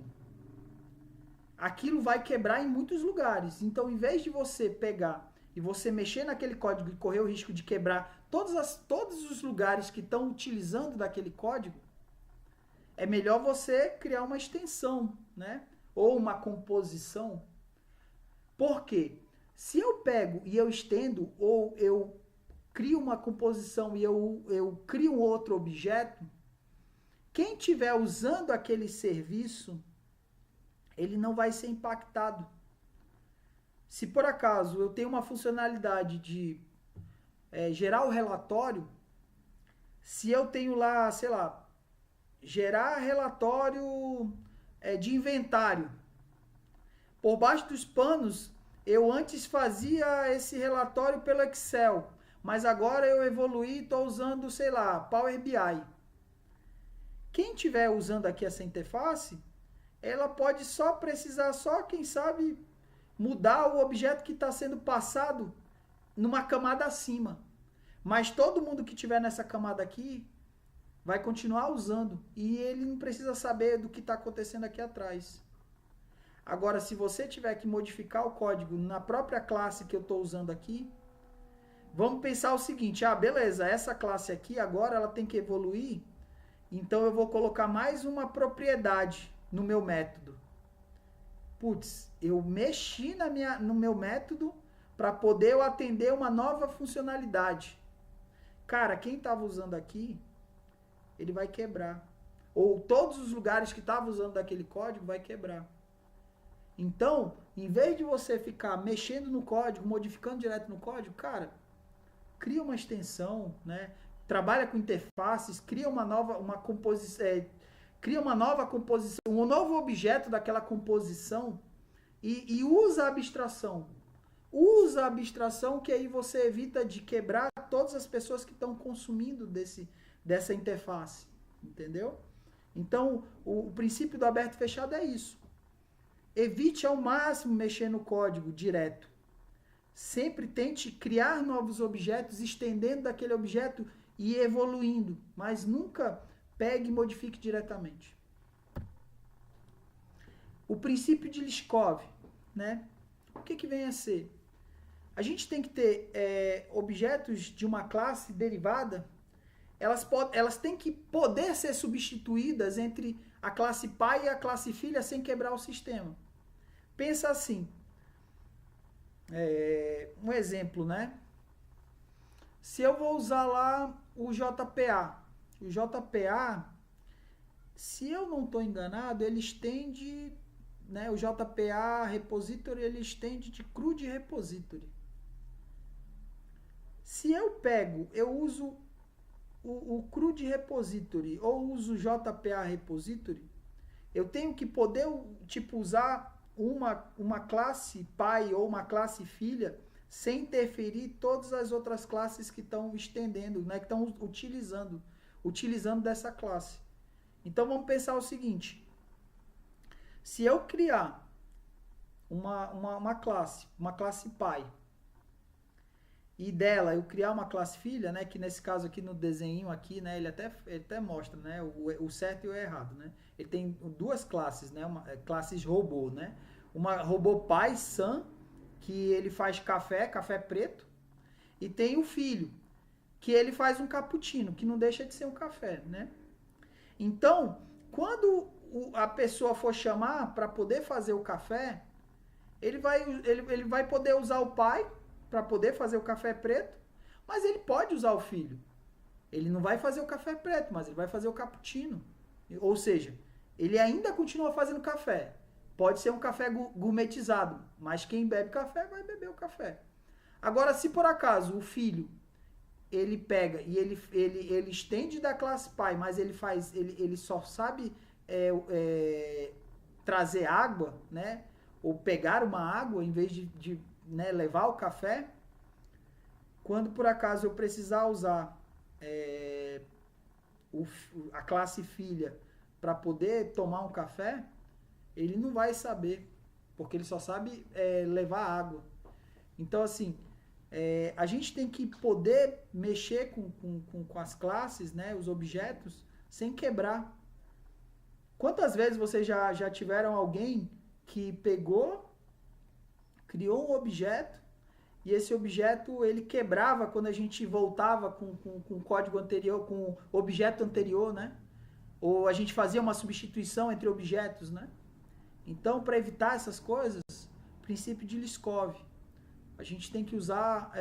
aquilo vai quebrar em muitos lugares. Então, em vez de você pegar e você mexer naquele código e correr o risco de quebrar todos os lugares que estão utilizando daquele código, é melhor você criar uma extensão, né? Ou uma composição. Por quê? Se eu pego e eu estendo, ou eu crio uma composição e eu crio um outro objeto, quem estiver usando aquele serviço, ele não vai ser impactado. Se por acaso eu tenho uma funcionalidade de gerar o relatório, se eu tenho lá, sei lá, gerar relatório de inventário, por baixo dos panos, eu antes fazia esse relatório pelo Excel, mas agora eu evoluí e estou usando, sei lá, Power BI. Quem estiver usando aqui essa interface, ela pode precisar, quem sabe, mudar o objeto que está sendo passado numa camada acima. Mas todo mundo que estiver nessa camada aqui vai continuar usando. E ele não precisa saber do que está acontecendo aqui atrás. Agora, se você tiver que modificar o código na própria classe que eu estou usando aqui, vamos pensar o seguinte: beleza, essa classe aqui agora ela tem que evoluir, então eu vou colocar mais uma propriedade no meu método. Putz, eu mexi no meu método para poder eu atender uma nova funcionalidade. Cara, quem estava usando aqui, ele vai quebrar. Ou todos os lugares que estavam usando daquele código vai quebrar. Então, em vez de você ficar mexendo no código, modificando direto no código, cara, cria uma extensão, né? Trabalha com interfaces, cria uma nova composição, um novo objeto daquela composição e usa a abstração. Usa a abstração, que aí você evita de quebrar todas as pessoas que estão consumindo dessa interface, entendeu? Então, o princípio do aberto e fechado é isso. Evite ao máximo mexer no código direto. Sempre tente criar novos objetos, estendendo daquele objeto e evoluindo, mas nunca pegue e modifique diretamente. O princípio de Liskov, né? O que vem a ser? A gente tem que ter objetos de uma classe derivada, elas têm que poder ser substituídas entre a classe pai e a classe filha sem quebrar o sistema. Pensa assim, um exemplo, né? Se eu vou usar lá o JPA, se eu não estou enganado, ele estende, né, o JPA repository, ele estende de CRUD repository. Se eu uso o CRUD repository ou uso o JPA repository, eu tenho que poder, usar uma classe pai ou uma classe filha sem interferir todas as outras classes que estão estendendo, né, que estão utilizando dessa classe. Então vamos pensar o seguinte: se eu criar uma classe pai, e dela eu criar uma classe filha, né, que nesse caso aqui no desenho aqui, né, ele até mostra, né, o certo e o errado, né? Ele tem duas classes, né, classes robô, né? Uma robô pai, Sam, que ele faz café preto, e tem o filho, que ele faz um cappuccino, que não deixa de ser um café, né? Então, quando a pessoa for chamar para poder fazer o café, ele vai poder usar o pai para poder fazer o café preto, mas ele pode usar o filho. Ele não vai fazer o café preto, mas ele vai fazer o cappuccino. Ou seja, ele ainda continua fazendo café. Pode ser um café gourmetizado, mas quem bebe café vai beber o café. Agora, se por acaso o filho, ele pega e ele estende da classe pai, mas ele só sabe trazer água, né? Ou pegar uma água em vez de né, levar o café, quando por acaso eu precisar usar a classe filha para poder tomar um café, ele não vai saber, porque ele só sabe levar água. Então, assim, a gente tem que poder mexer com as classes, né, os objetos, sem quebrar. Quantas vezes vocês já tiveram alguém que pegou, criou um objeto, e esse objeto ele quebrava quando a gente voltava com o código anterior, com o objeto anterior, né? Ou a gente fazia uma substituição entre objetos, né? Então, para evitar essas coisas, princípio de Liskov. A gente tem que usar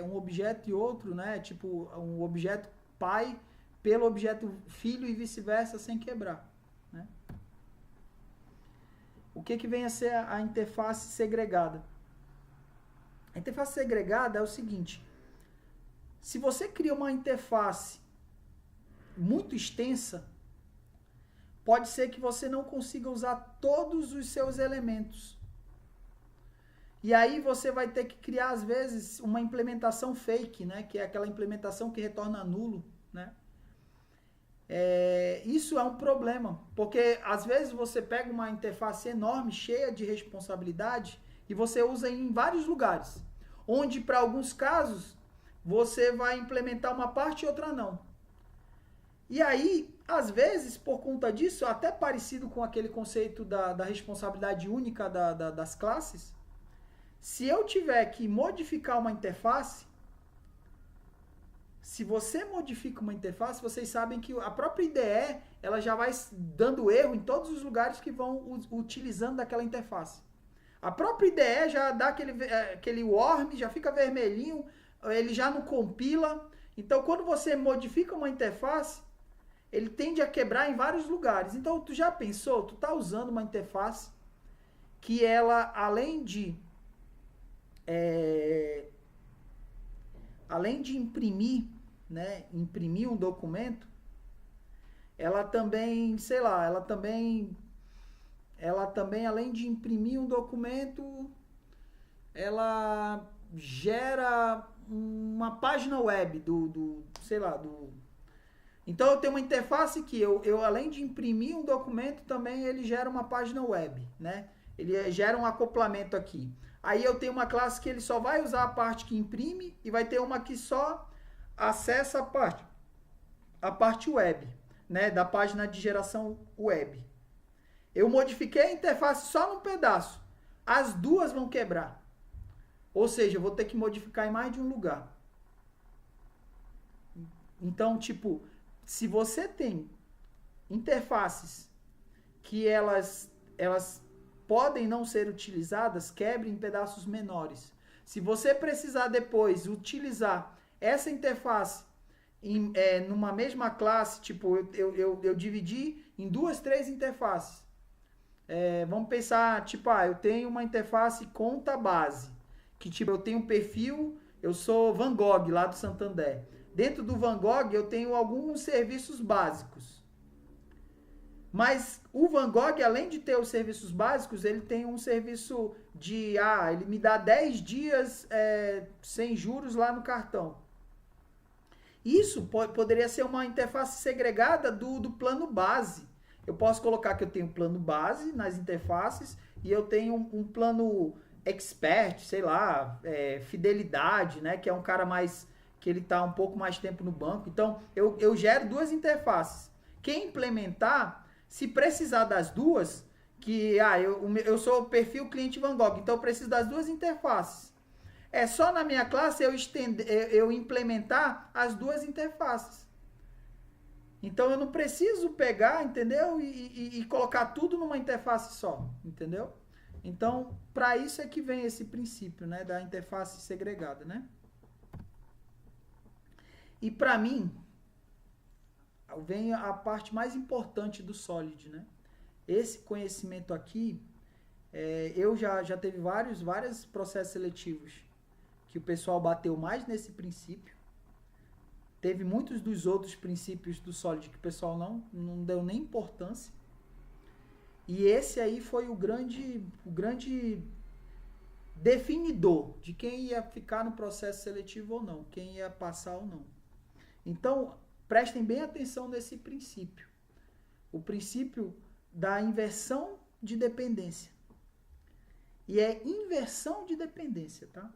um objeto e outro, né? Tipo, um objeto pai pelo objeto filho e vice-versa, sem quebrar, né? O que vem a ser a interface segregada? A interface segregada é o seguinte: se você cria uma interface muito extensa, pode ser que você não consiga usar todos os seus elementos. E aí você vai ter que criar, às vezes, uma implementação fake, né? Que é aquela implementação que retorna nulo, né? Isso é um problema, porque às vezes você pega uma interface enorme, cheia de responsabilidade, e você usa em vários lugares, onde para alguns casos você vai implementar uma parte e outra não. E aí, às vezes, por conta disso, até parecido com aquele conceito da responsabilidade única das classes, se eu tiver que modificar uma interface, se você modifica uma interface, vocês sabem que a própria IDE ela já vai dando erro em todos os lugares que vão utilizando daquela interface. A própria IDE já dá aquele worm, já fica vermelhinho, ele já não compila. Então, quando você modifica uma interface, ele tende a quebrar em vários lugares. Então, tu já pensou, tu está usando uma interface que ela, além de imprimir, né, imprimir um documento, ela também, sei lá, ela também, além de imprimir um documento, ela gera uma página web sei lá, Então, eu tenho uma interface que eu além de imprimir um documento, também ele gera uma página web, né? Ele gera um acoplamento aqui. Aí eu tenho uma classe que ele só vai usar a parte que imprime e vai ter uma que só acessa a parte web, né, da página de geração web. Eu modifiquei a interface só num pedaço. As duas vão quebrar. Ou seja, eu vou ter que modificar em mais de um lugar. Então, tipo, se você tem interfaces que elas podem não ser utilizadas, quebre em pedaços menores. Se você precisar depois utilizar essa interface numa mesma classe, tipo, eu dividi em 2, 3 interfaces. Vamos pensar, tipo, eu tenho uma interface conta base, que tipo, eu tenho um perfil, eu sou Van Gogh, lá do Santander. Dentro do Van Gogh eu tenho alguns serviços básicos. Mas o Van Gogh, além de ter os serviços básicos, ele tem um serviço de, ele me dá 10 dias sem juros lá no cartão. Isso poderia ser uma interface segregada do plano base. Eu posso colocar que eu tenho um plano base nas interfaces e eu tenho um plano expert, sei lá, fidelidade, né, que é um cara mais, que ele está um pouco mais tempo no banco. Então, eu gero duas interfaces. Quem implementar, se precisar das duas, que eu sou o perfil cliente Van Gogh, então eu preciso das duas interfaces. É só na minha classe eu implementar as duas interfaces. Então eu não preciso pegar, entendeu? E colocar tudo numa interface só, entendeu? Então, para isso é que vem esse princípio, né, da interface segregada, né? E para mim, vem a parte mais importante do Solid, né? Esse conhecimento aqui, eu já teve vários processos seletivos que o pessoal bateu mais nesse princípio. Teve muitos dos outros princípios do Solid que o pessoal não deu nem importância. E esse aí foi o grande definidor de quem ia ficar no processo seletivo ou não, quem ia passar ou não. Então, prestem bem atenção nesse princípio. O princípio da inversão de dependência. E é inversão de dependência, tá?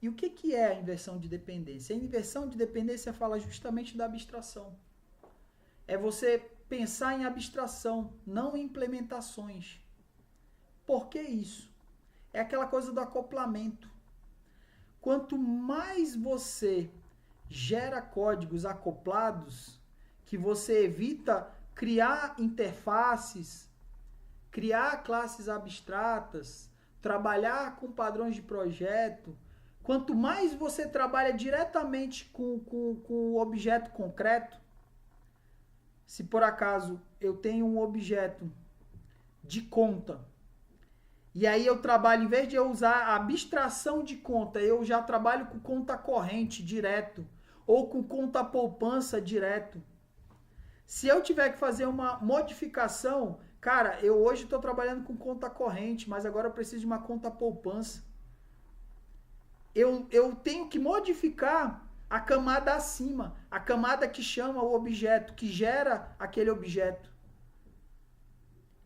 E o que é a inversão de dependência? A inversão de dependência fala justamente da abstração. É você pensar em abstração, não em implementações. Por que isso? É aquela coisa do acoplamento. Quanto mais você gera códigos acoplados, que você evita criar interfaces, criar classes abstratas, trabalhar com padrões de projeto, quanto mais você trabalha diretamente com o objeto concreto, se por acaso eu tenho um objeto de conta, e aí eu trabalho, em vez de eu usar a abstração de conta, eu já trabalho com conta corrente direto, ou com conta poupança direto. Se eu tiver que fazer uma modificação, cara, eu hoje estou trabalhando com conta corrente, mas agora eu preciso de uma conta poupança. Eu tenho que modificar a camada acima, a camada que chama o objeto, que gera aquele objeto.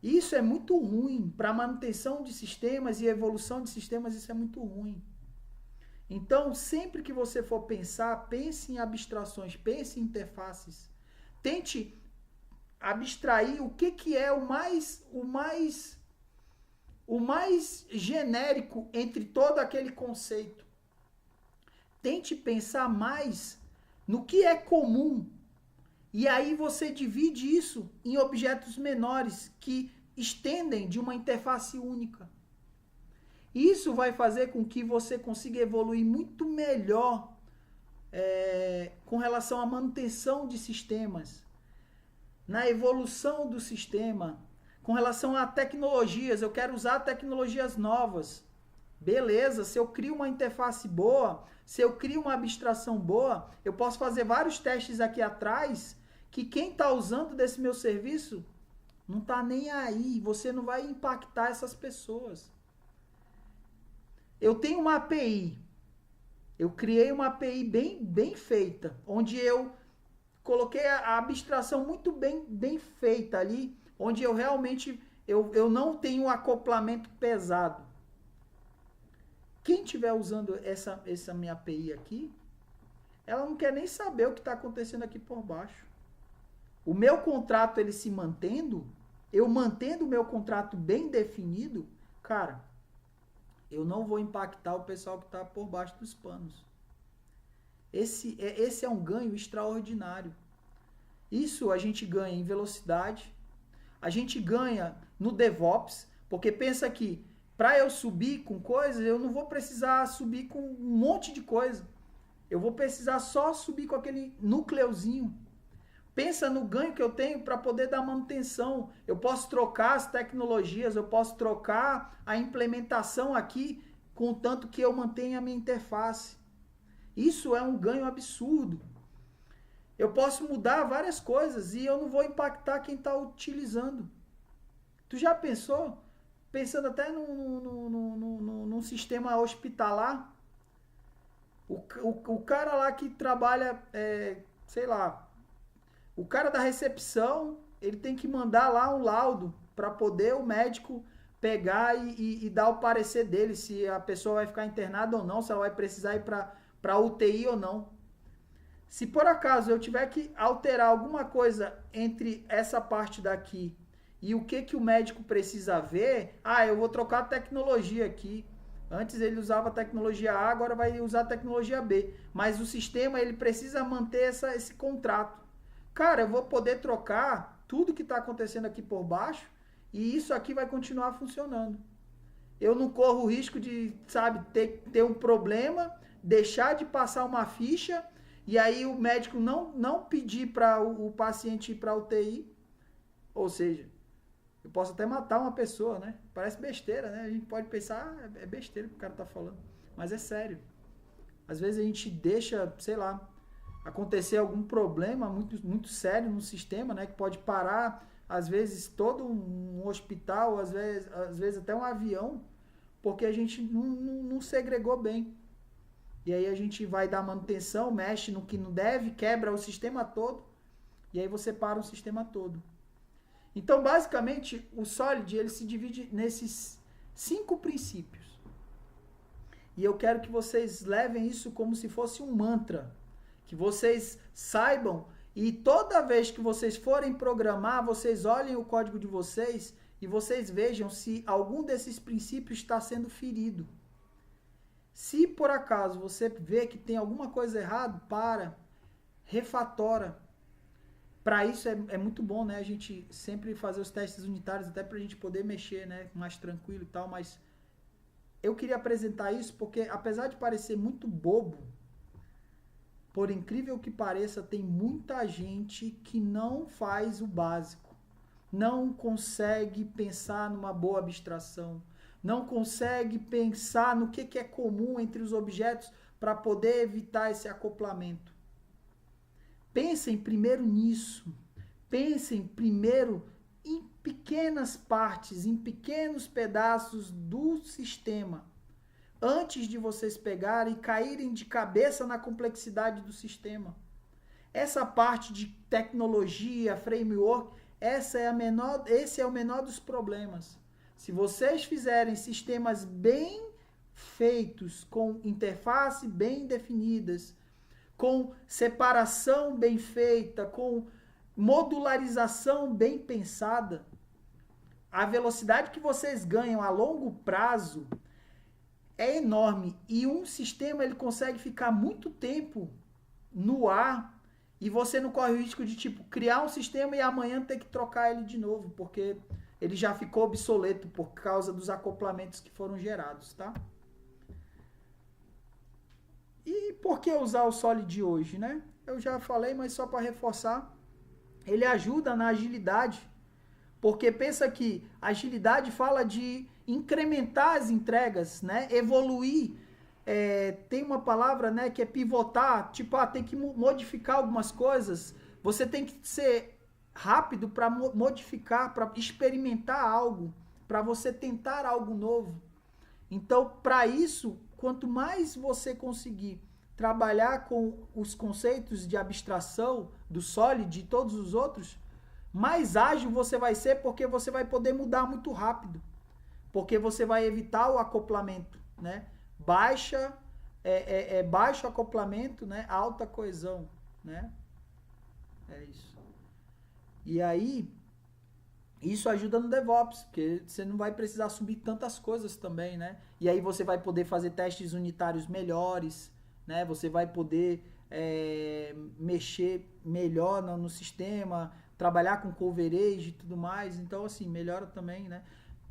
Isso é muito ruim para a manutenção de sistemas e evolução de sistemas, isso é muito ruim. Então, sempre que você for pensar, pense em abstrações, pense em interfaces. Tente abstrair o que é o mais genérico entre todo aquele conceito. Tente pensar mais no que é comum. E aí você divide isso em objetos menores que estendem de uma interface única. Isso vai fazer com que você consiga evoluir muito melhor com relação à manutenção de sistemas, na evolução do sistema, com relação a tecnologias. Eu quero usar tecnologias novas. Beleza, se eu crio uma interface boa, se eu crio uma abstração boa, eu posso fazer vários testes aqui atrás que quem está usando desse meu serviço não está nem aí. Você não vai impactar essas pessoas. Eu tenho uma API. Eu criei uma API bem feita, onde eu coloquei a abstração muito bem feita ali, onde eu realmente eu não tenho um acoplamento pesado. Quem estiver usando essa minha API aqui, ela não quer nem saber o que está acontecendo aqui por baixo. O meu contrato, ele se mantendo, eu mantendo o meu contrato bem definido, cara, eu não vou impactar o pessoal que está por baixo dos panos. Esse é um ganho extraordinário. Isso a gente ganha em velocidade, a gente ganha no DevOps, porque pensa que para eu subir com coisas, eu não vou precisar subir com um monte de coisa. Eu vou precisar só subir com aquele núcleozinho. Pensa no ganho que eu tenho para poder dar manutenção. Eu posso trocar as tecnologias, eu posso trocar a implementação aqui, contanto que eu mantenha a minha interface. Isso é um ganho absurdo. Eu posso mudar várias coisas e eu não vou impactar quem está utilizando. Tu já pensou? Pensando até num sistema hospitalar, o cara lá que trabalha, sei lá, o cara da recepção, ele tem que mandar lá um laudo para poder o médico pegar e dar o parecer dele, se a pessoa vai ficar internada ou não, se ela vai precisar ir para UTI ou não. Se por acaso eu tiver que alterar alguma coisa entre essa parte daqui e o que o médico precisa ver, eu vou trocar a tecnologia aqui. Antes ele usava a tecnologia A, agora vai usar a tecnologia B. Mas o sistema, ele precisa manter esse contrato. Cara, eu vou poder trocar tudo que está acontecendo aqui por baixo e isso aqui vai continuar funcionando. Eu não corro o risco de, ter um problema, deixar de passar uma ficha e aí o médico não pedir para o paciente ir para a UTI. Ou seja, eu posso até matar uma pessoa, né? Parece besteira, né? A gente pode pensar, é besteira que o cara tá falando. Mas é sério. Às vezes a gente deixa, sei lá, acontecer algum problema muito sério no sistema, né? Que pode parar, às vezes, todo um hospital, às vezes até um avião, porque a gente não segregou bem. E aí a gente vai dar manutenção, mexe no que não deve, quebra o sistema todo, e aí você para o sistema todo. Então, basicamente, o Solid ele se divide nesses 5 princípios. E eu quero que vocês levem isso como se fosse um mantra. Que vocês saibam e toda vez que vocês forem programar, vocês olhem o código de vocês e vocês vejam se algum desses princípios está sendo ferido. Se por acaso você vê que tem alguma coisa errada, refatora. Para isso é muito bom, né? A gente sempre fazer os testes unitários, até para a gente poder mexer, né? Mais tranquilo e tal, mas eu queria apresentar isso porque, apesar de parecer muito bobo, por incrível que pareça, tem muita gente que não faz o básico, não consegue pensar numa boa abstração, não consegue pensar no que é comum entre os objetos para poder evitar esse acoplamento. Pensem primeiro nisso. Pensem primeiro em pequenas partes, em pequenos pedaços do sistema, antes de vocês pegarem e caírem de cabeça na complexidade do sistema. Essa parte de tecnologia, framework, esse é o menor dos problemas. Se vocês fizerem sistemas bem feitos, com interface bem definidas, com separação bem feita, com modularização bem pensada, a velocidade que vocês ganham a longo prazo é enorme. E um sistema ele consegue ficar muito tempo no ar e você não corre o risco de tipo criar um sistema e amanhã ter que trocar ele de novo, porque ele já ficou obsoleto por causa dos acoplamentos que foram gerados, tá? E por que usar o Solid hoje, né? Eu já falei, mas só para reforçar, ele ajuda na agilidade, porque pensa que agilidade fala de incrementar as entregas, né? Evoluir. Tem uma palavra, né, que é pivotar, tipo, tem que modificar algumas coisas. Você tem que ser rápido para modificar, para experimentar algo, para você tentar algo novo. Então, para isso, quanto mais você conseguir trabalhar com os conceitos de abstração do Solid e todos os outros, mais ágil você vai ser, porque você vai poder mudar muito rápido. Porque você vai evitar o acoplamento, né? Baixo acoplamento, né? Alta coesão, né? É isso. E aí, isso ajuda no DevOps, porque você não vai precisar subir tantas coisas também, né? E aí você vai poder fazer testes unitários melhores, né? Você vai poder mexer melhor no sistema, trabalhar com coverage e tudo mais. Então, assim, melhora também, né?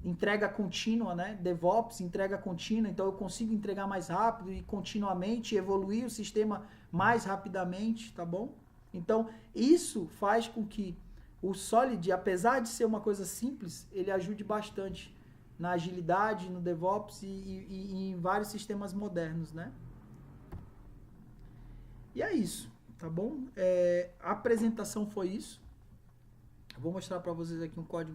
Entrega contínua, né? DevOps, entrega contínua. Então, eu consigo entregar mais rápido e continuamente evoluir o sistema mais rapidamente, tá bom? Então, isso faz com que o Solid, apesar de ser uma coisa simples, ele ajude bastante na agilidade, no DevOps e em vários sistemas modernos, né? E é isso, tá bom? A apresentação foi isso. Vou mostrar para vocês aqui um código